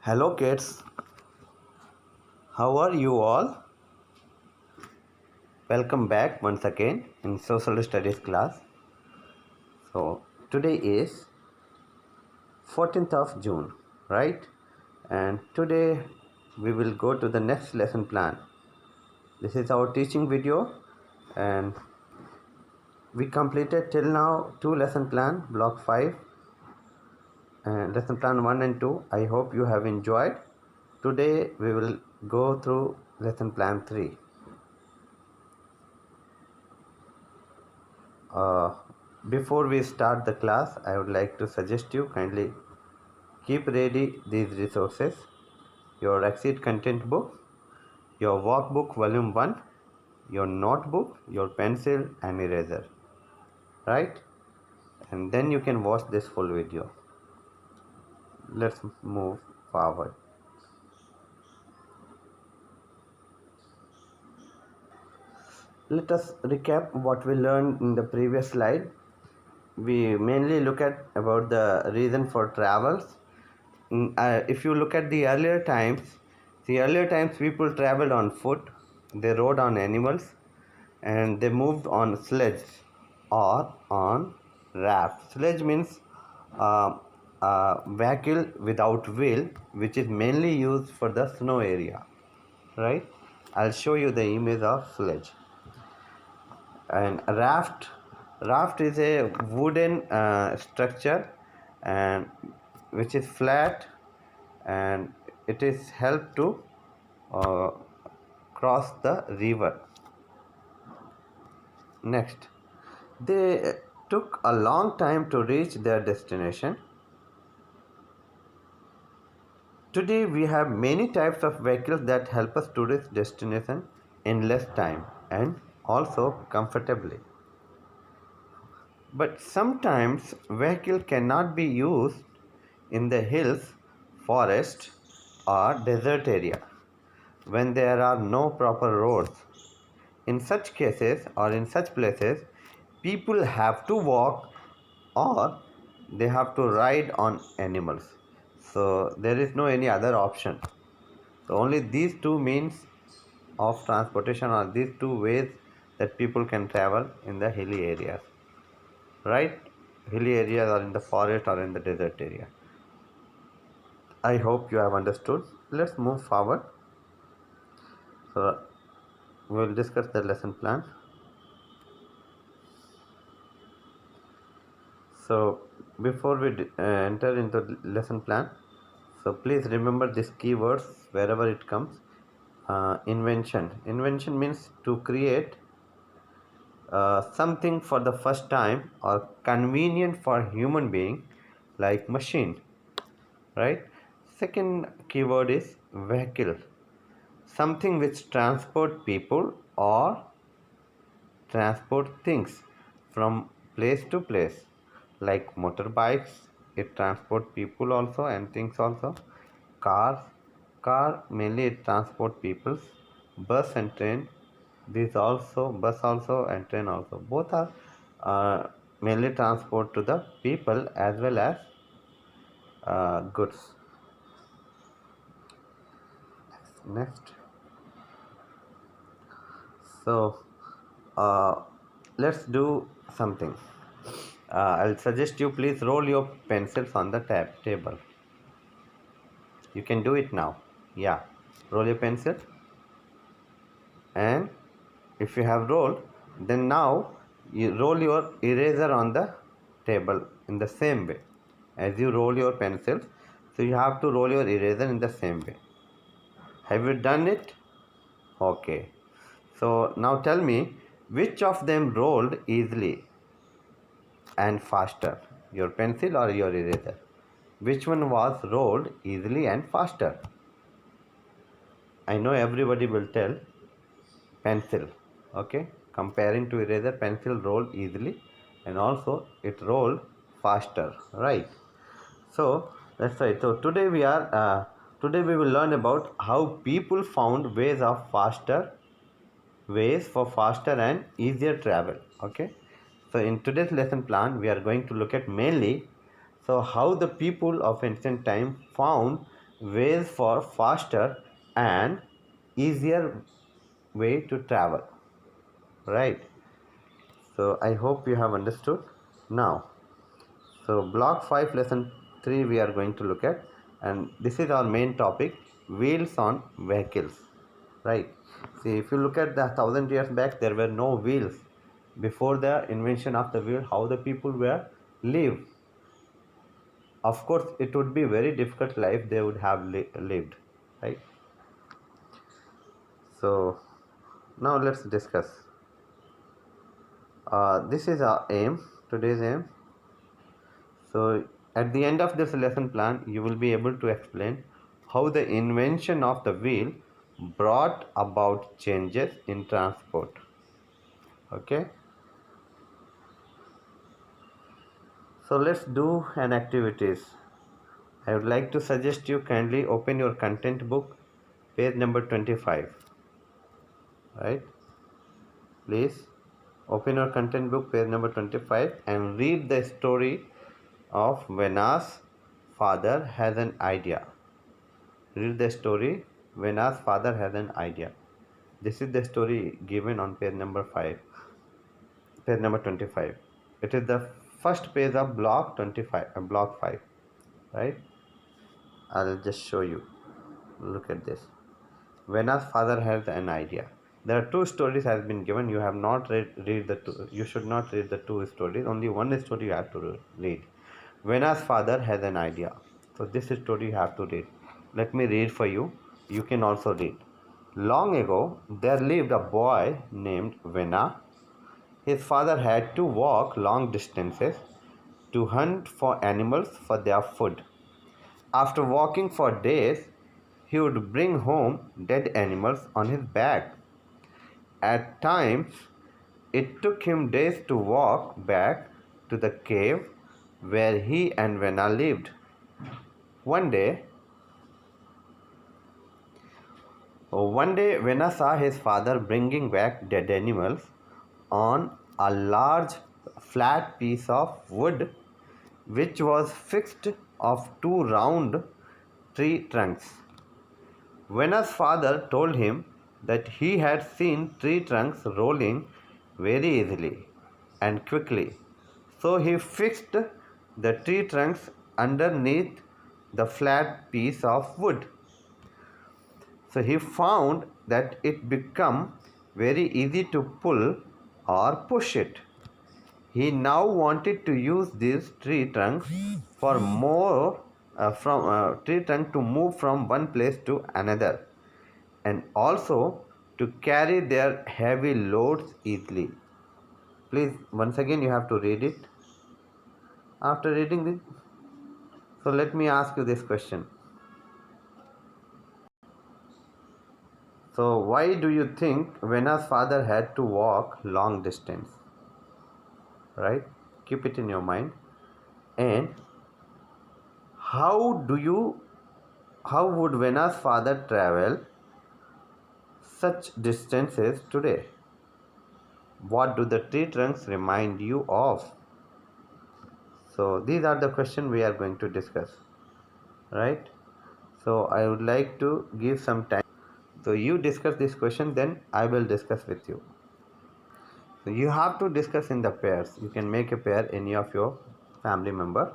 Hello kids, how are you all? Welcome back once again in social studies class. So today is 14th of June, right? And today we will go to the next lesson plan. This is our teaching video and we completed till now two lesson plan, block 5 and lesson plan 1 and 2. I hope you have enjoyed. Today we will go through lesson plan 3. Before we start the class, I would like to suggest you kindly keep ready these resources: your Exceed content book, your workbook volume 1, your notebook, your pencil and eraser, right? And then you can watch this full video. Let's move forward. Let us recap what we learned in the previous slide. We mainly look at about the reason for travels. If you look at the earlier times people traveled on foot, they rode on animals, and they moved on sledge or on raft. Sledge means a vehicle without wheel, which is mainly used for the snow area, right? I'll show you the image of sledge. And raft is a wooden structure and which is flat, and it is help to uh, cross the river. Next, they took a long time to reach their destination. Today we have many types of vehicles that help us to reach destination in less time and also comfortably. But sometimes vehicle cannot be used in the hills, forest or desert area when there are no proper roads. In such cases or in such places, people have to walk or they have to ride on animals. So there is no any other option. So only these two means of transportation or these two ways that people can travel in the hilly areas, right? Hilly areas or in the forest or in the desert area. I hope you have understood. Let's move forward. So we will discuss the lesson plan. So before we enter into lesson plan, so please remember these keywords wherever it comes. Invention means to create something for the first time or convenient for human being, like machine, right? Second keyword is vehicle, something which transport people or transport things from place to place, like motorbikes, it transport people also and things also. Car mainly it transport people. Bus and train, these also, bus also and train also, both are mainly transport to the people as well as goods. Next, so uh, let's do something. I'll suggest you please roll your pencils on the table. You can do it now. Yeah, roll your pencil, and if you have rolled, then now you roll your eraser on the table in the same way as you roll your pencils. So you have to roll your eraser in the same way. Have you done it? Okay. So now tell me, which of them rolled easily and faster, your pencil or your eraser? Which one was rolled easily and faster? I know everybody will tell pencil. Okay, comparing to eraser, pencil roll easily and also it rolled faster, right? So that's right. So today we will learn about how people found ways for faster and easier travel. Okay, so in today's lesson plan we are going to look at mainly so how the people of ancient time found ways for faster and easier way to travel, right? So I hope you have understood now. So block 5 lesson 3 we are going to look at, and this is our main topic, wheels on vehicles, right? See, if you look at the 1000 years back, there were no wheels. Before the invention of the wheel, how the people were live? Of course, it would be very difficult life they would have lived, right? So now let's discuss. This is our aim, today's aim. So at the end of this lesson plan, you will be able to explain how the invention of the wheel brought about changes in transport. Okay. So let's do an activities. I would like to suggest you kindly open your content book, page number 25. Right. Please open your content book, page number 25, and read the story of Vena's father has an idea. Read the story. Vena's father has an idea. This is the story given on page number 5, page number 25. It is the first page of block 25, block 5, right? I'll just show you. Look at this. Vena's father has an idea. There are two stories has been given. You have not read the two. You should not read the two stories. Only one story you have to read. Vena's father has an idea. So this story you have to read. Let me read for you. You can also read. Long ago, there lived a boy named Vena. His father had to walk long distances to hunt for animals for their food. After walking for days, he would bring home dead animals on his back. At times, it took him days to walk back to the cave where he and Vena lived. One day, Vena saw his father bringing back dead animals on a large flat piece of wood which was fixed of two round tree trunks. Vena's father told him that he had seen tree trunks rolling very easily and quickly, so he fixed the tree trunks underneath the flat piece of wood. So he found that it became very easy to pull or push it. He now wanted to use these tree trunks for more from tree trunk to move from one place to another, and also to carry their heavy loads easily. Please, once again, you have to read it. After reading this, so let me ask you this question. So, why do you think Vena's father had to walk long distance? Right? Keep it in your mind. And how do you how would Vena's father travel such distances today? What do the tree trunks remind you of? So these are the questions we are going to discuss, right? So I would like to give some time. So you discuss this question, then I will discuss with you. So you have to discuss in the pairs. You can make a pair, any of your family member,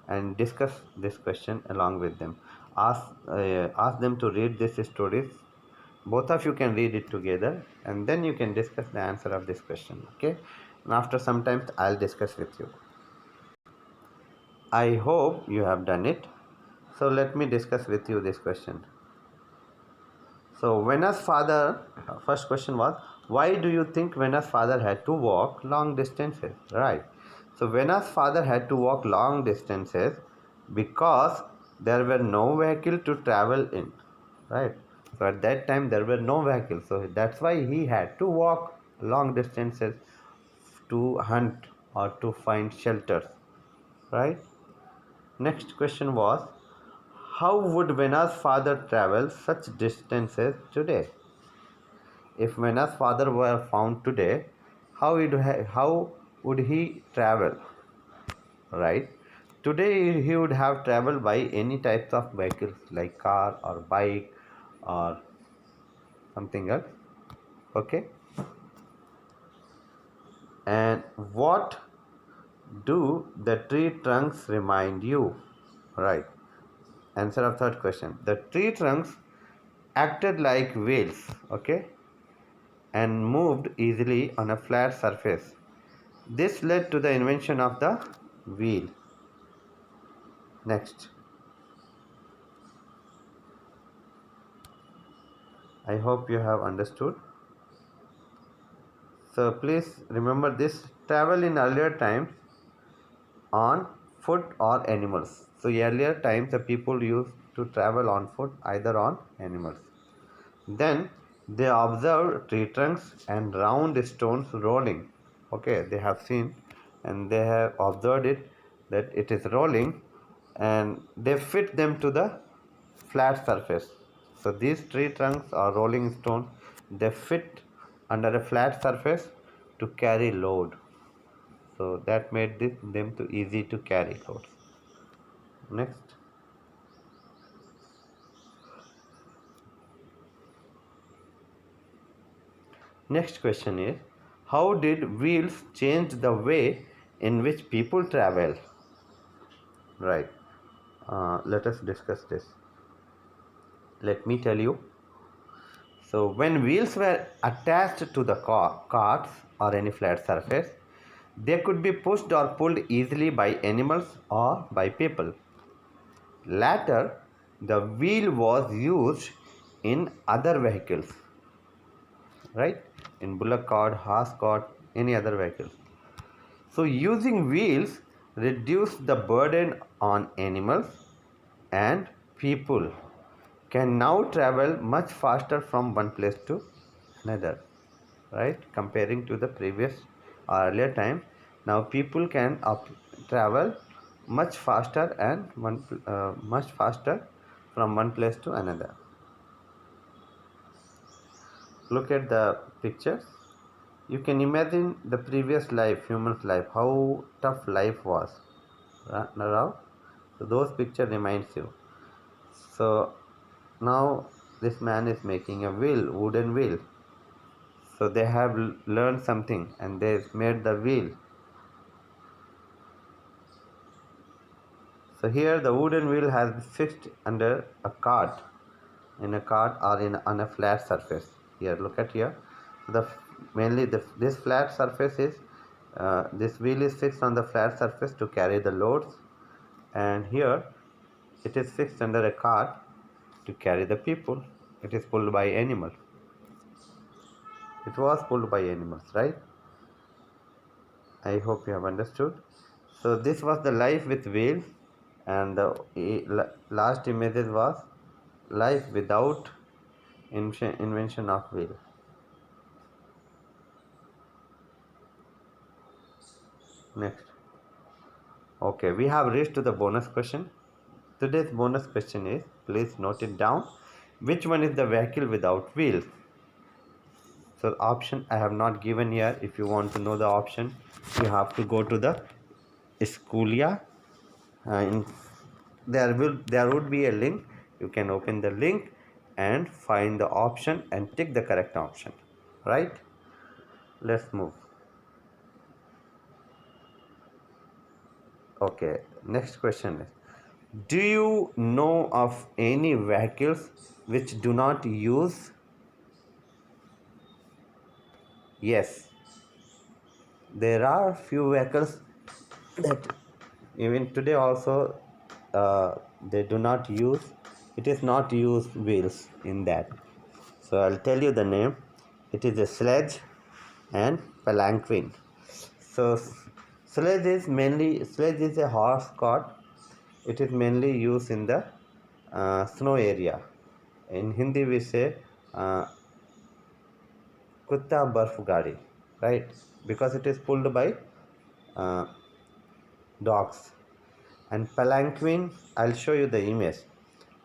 and discuss this question along with them. Ask them to read these stories. Both of you can read it together, and then you can discuss the answer of this question. Okay, and after some time I'll discuss with you. I hope you have done it. So let me discuss with you this question. So Vena's father, first question was, why do you think Vena's father had to walk long distances? Right. So Vena's father had to walk long distances because there were no vehicle to travel in. Right. So at that time there were no vehicles. So that's why he had to walk long distances to hunt or to find shelters. Right. Next question was, how would Vena's father travel such distances today? If Vena's father were found today, how would he travel? Right? today he would have traveled by any types of vehicles like car or bike or something else. Okay, and what do the tree trunks remind you? Right, answer of third question. The tree trunks acted like wheels, okay, and moved easily on a flat surface. This led to the invention of the wheel. Next, I hope you have understood. So please remember this: travel in earlier times on foot or animals. So earlier times the people used to travel on foot, either on animals. Then they observed tree trunks and round stones rolling. Okay, they have seen and they have observed it, that it is rolling, and they fit them to the flat surface. So these tree trunks or rolling stones, they fit under a flat surface to carry load. So that made them too easy to carry loads. Next. Next question is, how did wheels change the way in which people travel? Right. Let us discuss this. Let me tell you. So when wheels were attached to the carts or any flat surface, they could be pushed or pulled easily by animals or by people. Later, the wheel was used in other vehicles, right? In bullock cart, horse cart, any other vehicle. So using wheels reduced the burden on animals, and people can now travel much faster from one place to another, right? Comparing to the previous earlier time, now people can travel much faster and much faster from one place to another. Look at the pictures. You can imagine the previous life, human's life, how tough life was. Now, so those picture reminds you. So now this man is making a wheel, wooden wheel. So they have learned something and they made the wheel. So here the wooden wheel has been fixed under a cart, in a cart or in on a flat surface. Here, look at here. The mainly this flat surface is this wheel is fixed on the flat surface to carry the loads, and here it is fixed under a cart to carry the people. It is pulled by animals. It was pulled by animals, right? I hope you have understood. So this was the life with wheels, and the last images was life without invention of wheel. Next. Okay, we have reached to the bonus question. Today's bonus question is, please note it down. Which one is the vehicle without wheels? So option I have not given here. If you want to know the option, you have to go to the Schoolia. In, there would be a link. You can open the link and find the option and tick the correct option. Right? Let's move. Okay. Next question is, do you know of any vehicles which do not use? Yes, there are few vehicles that even today also they do not use, it is not use wheels in that. So I'll tell you the name. It is a sledge and palanquin. So sledge is a horse cart. It is mainly used in the snow area. In Hindi we say uh, kutta barf gadi, right? Because it is pulled by uh, dogs. And palanquin, I'll show you the image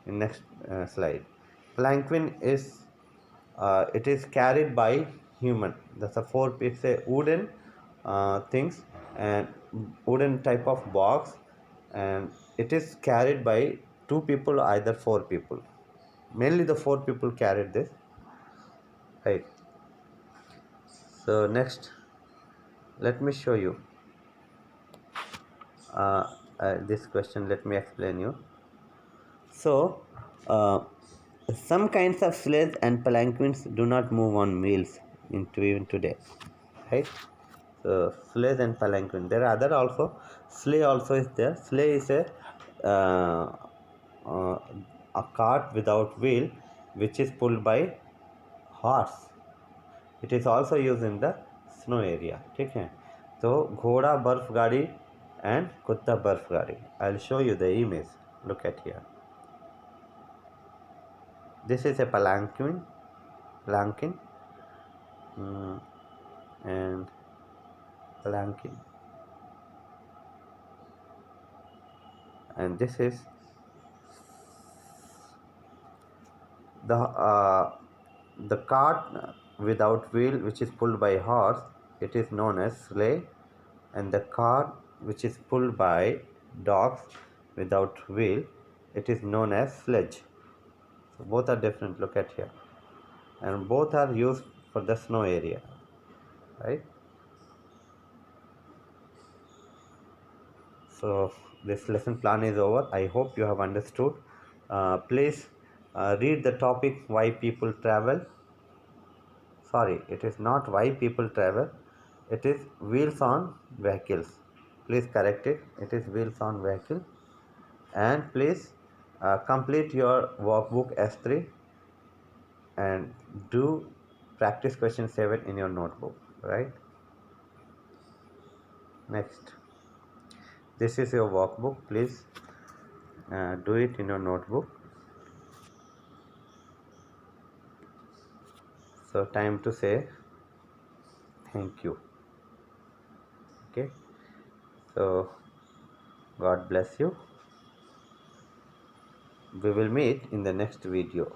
in next slide. Palanquin is it is carried by human. That's a four-piece wooden things and wooden type of box, and it is carried by 2 people, either 4 people. Mainly the 4 people carried this, right? So next, let me show you this question. Let me explain you. So some kinds of sleighs and palanquins do not move on wheels into even today, right? So sleighs and palanquin. There are other also. Sleigh also is there. Sleigh is uh, uh, a cart without wheel, which is pulled by horse. It is also used in the snow area. ठीक है? तो घोड़ा बर्फ गाड़ी and कुत्ता बर्फ गाड़ी. I'll show you the image. Look at here. This is a palanquin, and palanquin, and this is the cart without wheel, which is pulled by horse. It is known as sleigh, and the cart which is pulled by dogs without wheel, it is known as sledge. So both are different. Look at here, and both are used for the snow area, right? So this lesson plan is over. I hope you have understood. Please read the topic why people travel. Sorry, it is not why people travel. It is wheels on vehicles. Please correct it. It is wheels on vehicle. And please complete your workbook S3 and do practice question 7 in your notebook, right? Next, this is your workbook. Please do it in your notebook. So time to say thank you. Okay, so God bless you. We will meet in the next video.